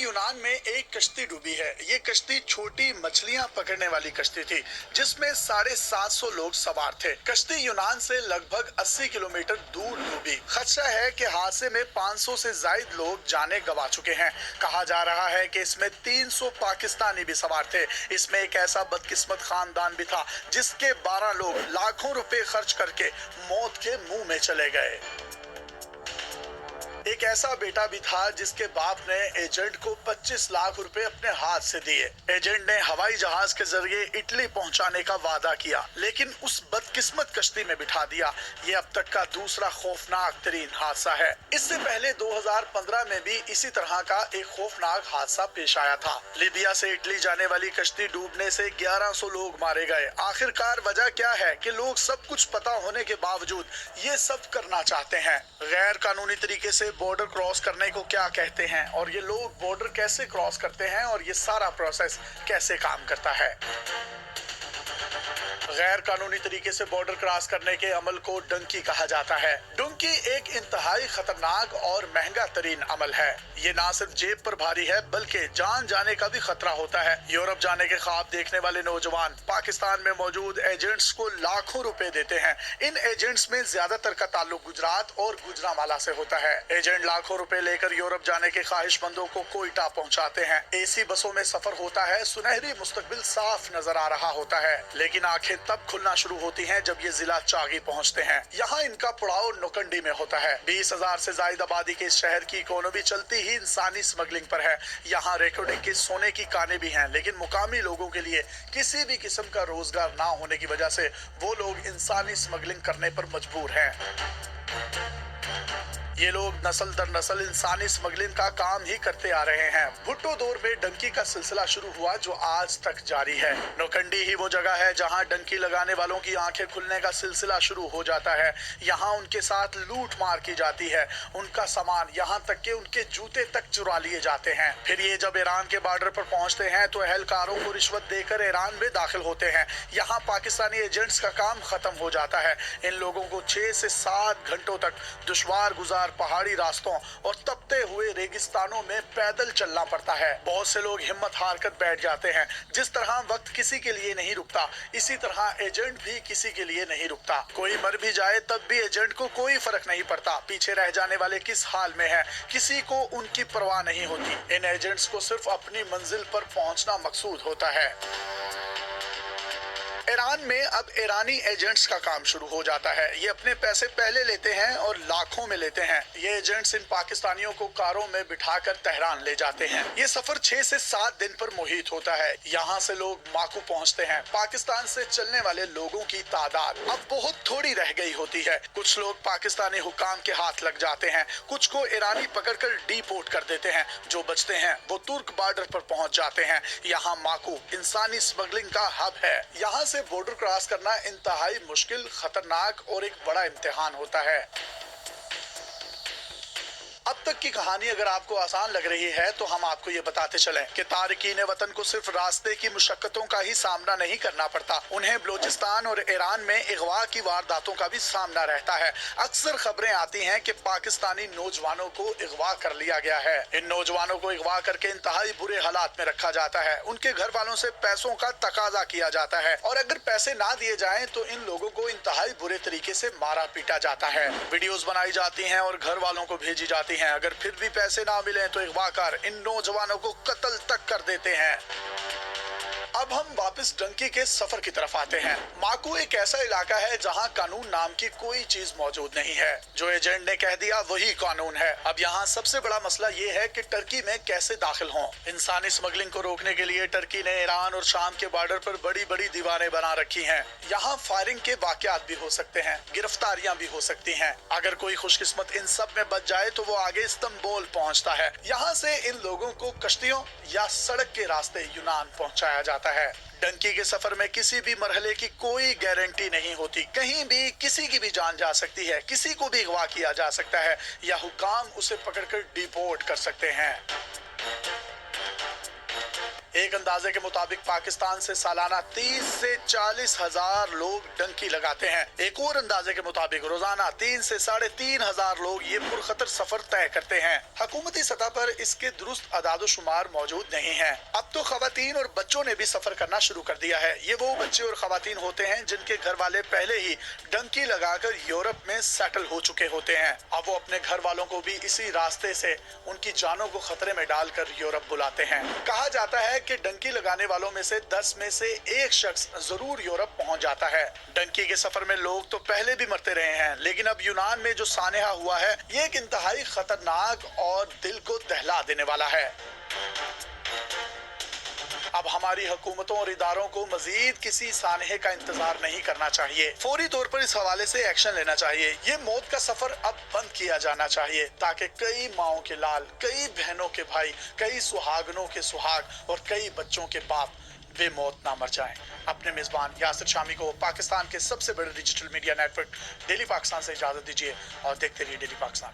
यूनान में एक कश्ती डूबी है। ये कश्ती छोटी मछलियां पकड़ने वाली कश्ती थी, जिसमें 750 लोग सवार थे। कश्ती यूनान से लगभग 80 किलोमीटर दूर डूबी। खदशा है कि हादसे में 500 से ज्यादा लोग जाने गंवा चुके हैं। कहा जा रहा है कि इसमें 300 पाकिस्तानी भी सवार थे। इसमें एक ऐसा बदकिस्मत खानदान भी था जिसके 12 लोग लाखों रुपए खर्च करके मौत के मुंह में चले गए। एक ऐसा बेटा भी था जिसके बाप ने एजेंट को 25 लाख रुपए अपने हाथ से दिए। एजेंट ने हवाई जहाज के जरिए इटली पहुंचाने का वादा किया, लेकिन उस बदकिस्मत कश्ती में बिठा दिया। ये अब तक का दूसरा खौफनाक तरीन हादसा है। इससे पहले 2015 में भी इसी तरह का एक खौफनाक हादसा पेश आया था। लीबिया से इटली जाने वाली कश्ती डूबने से 1100 लोग मारे गए। आखिरकार वजह क्या है कि लोग सब कुछ पता होने के बावजूद ये सब करना चाहते हैं? गैर कानूनी तरीके से बॉर्डर क्रॉस करने को क्या कहते हैं, और ये लोग बॉर्डर कैसे क्रॉस करते हैं, और ये सारा प्रोसेस कैसे काम करता है? गैर कानूनी तरीके से बॉर्डर क्रॉस करने के अमल को डंकी कहा जाता है। डंकी एक इंतहाई खतरनाक और महंगा तरीन अमल है। ये ना सिर्फ जेब पर भारी है, बल्कि जान जाने का भी खतरा होता है। यूरोप जाने के ख्वाब देखने वाले नौजवान पाकिस्तान में मौजूद एजेंट्स को लाखों रुपए देते हैं। इन एजेंट्स में ज्यादातर का ताल्लुक गुजरात और गुजरांवाला से होता है। एजेंट लाखों रुपए लेकर यूरोप जाने के ख्वाहिशमंदों को कोयटा पहुंचाते हैं। एसी बसों में सफर होता है। सुनहरी मुस्तकबिल साफ नजर आ रहा होता है, लेकिन आंखें तब खुलना शुरू होती हैं जब ये जिला चागी पहुंचते हैं। यहाँ इनका पड़ाव नोकंडी में होता है। 20,000 से ज्यादा आबादी के इस शहर की इकोनॉमी चलती ही इंसानी स्मगलिंग पर है। यहाँ रिकॉर्डिंग के सोने की कानें भी हैं, लेकिन मुकामी लोगों के लिए किसी भी किस्म का रोजगार ना होने की वजह से वो लोग इंसानी स्मगलिंग करने पर मजबूर हैं। ये लोग नस्ल दर नस्ल इंसानी स्मगलिंग का काम ही करते आ रहे हैं। भुट्टो दौर में डंकी का सिलसिला शुरू हुआ जो आज तक जारी है। नोकंडी ही वो जगह है जहां डंकी लगाने वालों की आंखें खुलने का सिलसिला शुरू हो जाता है। यहाँ उनके साथ लूट मार की जाती है। उनका सामान, यहाँ तक कि उनके जूते तक चुरा लिए जाते हैं। फिर ये जब ईरान के बॉर्डर पर पहुंचते हैं तो अहलकारों को रिश्वत देकर ईरान में दाखिल होते हैं। यहाँ पाकिस्तानी एजेंट्स का काम खत्म हो जाता है। इन लोगों को 6 से 7 घंटों तक दुश्वार गुजार पहाड़ी रास्तों और तपते हुए रेगिस्तानों में पैदल चलना पड़ता है। बहुत से लोग हिम्मत हार कर बैठ जाते हैं। जिस तरह वक्त किसी के लिए नहीं रुकता, इसी तरह एजेंट भी किसी के लिए नहीं रुकता। कोई मर भी जाए तब भी एजेंट को कोई फर्क नहीं पड़ता। पीछे रह जाने वाले किस हाल में हैं, किसी को उनकी परवाह नहीं होती। इन एजेंट्स को सिर्फ अपनी मंजिल पर पहुंचना मकसूद होता है। ईरान में अब ईरानी एजेंट्स का काम शुरू हो जाता है। ये अपने पैसे पहले लेते हैं और लाखों में लेते हैं। ये एजेंट्स इन पाकिस्तानियों को कारों में बिठाकर तेहरान ले जाते हैं। ये सफर 6 से 7 दिन पर मुहित होता है। यहाँ से लोग माकू पहुँचते हैं। पाकिस्तान से चलने वाले लोगों की तादाद अब बहुत थोड़ी रह गई होती है। कुछ लोग पाकिस्तानी हुकाम के हाथ लग जाते हैं, कुछ को ईरानी पकड़कर डिपोर्ट कर देते हैं। जो बचते हैं वो तुर्क बॉर्डर पर पहुँच जाते हैं। यहाँ माकू इंसानी स्मगलिंग का हब है। यहाँ से बॉर्डर क्रॉस करना इंतहाई मुश्किल, खतरनाक और एक बड़ा इम्तिहान होता है। अब तक की कहानी अगर आपको आसान लग रही है तो हम आपको ये बताते चलें कि तारिकीन वतन को सिर्फ रास्ते की मुशक्कतों का ही सामना नहीं करना पड़ता, उन्हें बलूचिस्तान और ईरान में अगवा की वारदातों का भी सामना रहता है। अक्सर खबरें आती हैं कि पाकिस्तानी नौजवानों को अगवा कर लिया गया है। इन नौजवानों को अगवा करके इंतहाई बुरे हालात में रखा जाता है। उनके घर वालों से पैसों का तकाजा किया जाता है, और अगर पैसे ना दिए जाएं तो इन लोगों को इंतहाई बुरे तरीके से मारा पीटा जाता है। वीडियोस बनाई जाती हैं और घर वालों को भेजी जाती हैं। अगर फिर भी पैसे ना मिले तो अगवाकार इन नौजवानों को कत्ल तक कर देते हैं। अब हम वापस डंकी के सफर की तरफ आते हैं। माकू एक ऐसा इलाका है जहां कानून नाम की कोई चीज मौजूद नहीं है। जो एजेंट ने कह दिया वही कानून है। अब यहाँ सबसे बड़ा मसला ये है कि टर्की में कैसे दाखिल हों। इंसानी स्मगलिंग को रोकने के लिए टर्की ने ईरान और शाम के बॉर्डर पर बड़ी बड़ी दीवारें बना रखी हैं। यहाँ फायरिंग के वाकयात भी हो सकते हैं, गिरफ्तारियां भी हो सकती हैं। अगर कोई खुशकिस्मत इन सब में बच जाए तो वो आगे इस्तांबुल पहुँचता है। यहाँ से इन लोगों को कश्तियों या सड़क के रास्ते यूनान पहुँचाया जाता है। डंकी के सफर में किसी भी मरहले की कोई गारंटी नहीं होती। कहीं भी किसी की भी जान जा सकती है, किसी को भी अगवा किया जा सकता है, या हुकाम उसे पकड़कर डिपोर्ट कर सकते हैं। एक एक अंदाजे के मुताबिक पाकिस्तान से सालाना 30 से 40 हजार लोग डंकी लगाते हैं। एक और अंदाजे के मुताबिक रोजाना 3 से 3,500 लोग ये पुरखतर सफर तय करते हैं। हुकूमती सतह पर इसके दुरुस्त अदाद-ओ-शुमार मौजूद नहीं है। अब तो खवातीन और बच्चों ने भी सफर करना शुरू कर दिया है। ये वो बच्चे और खवातीन होते हैं जिनके घर वाले पहले ही डंकी लगाकर यूरोप में सेटल हो चुके होते हैं। अब वो अपने घर वालों को भी इसी रास्ते से उनकी जानों को खतरे में डालकर यूरोप बुलाते हैं। कहा जाता है कि डंकी लगाने वालों में से 10 में से एक शख्स जरूर यूरोप पहुंच जाता है। डंकी के सफर में लोग तो पहले भी मरते रहे हैं, लेकिन अब यूनान में जो सानेहा हुआ है ये एक इंतहाई खतरनाक और दिल को दहला देने वाला है। अब हमारी हुकूमतों और इदारों को मजीद किसी सानहे का इंतजार नहीं करना चाहिए। फौरी तौर पर इस हवाले से एक्शन लेना चाहिए। ये मौत का सफर अब बंद किया जाना चाहिए ताकि कई माओं के लाल, कई बहनों के भाई, कई सुहागनों के सुहाग और कई बच्चों के बाप वे मौत ना मर जाएं। अपने मेजबान यासिर शामी को पाकिस्तान के सबसे बड़े digital media network daily Pakistan से इजाजत दीजिए और देखते रहिए डेली पाकिस्तान।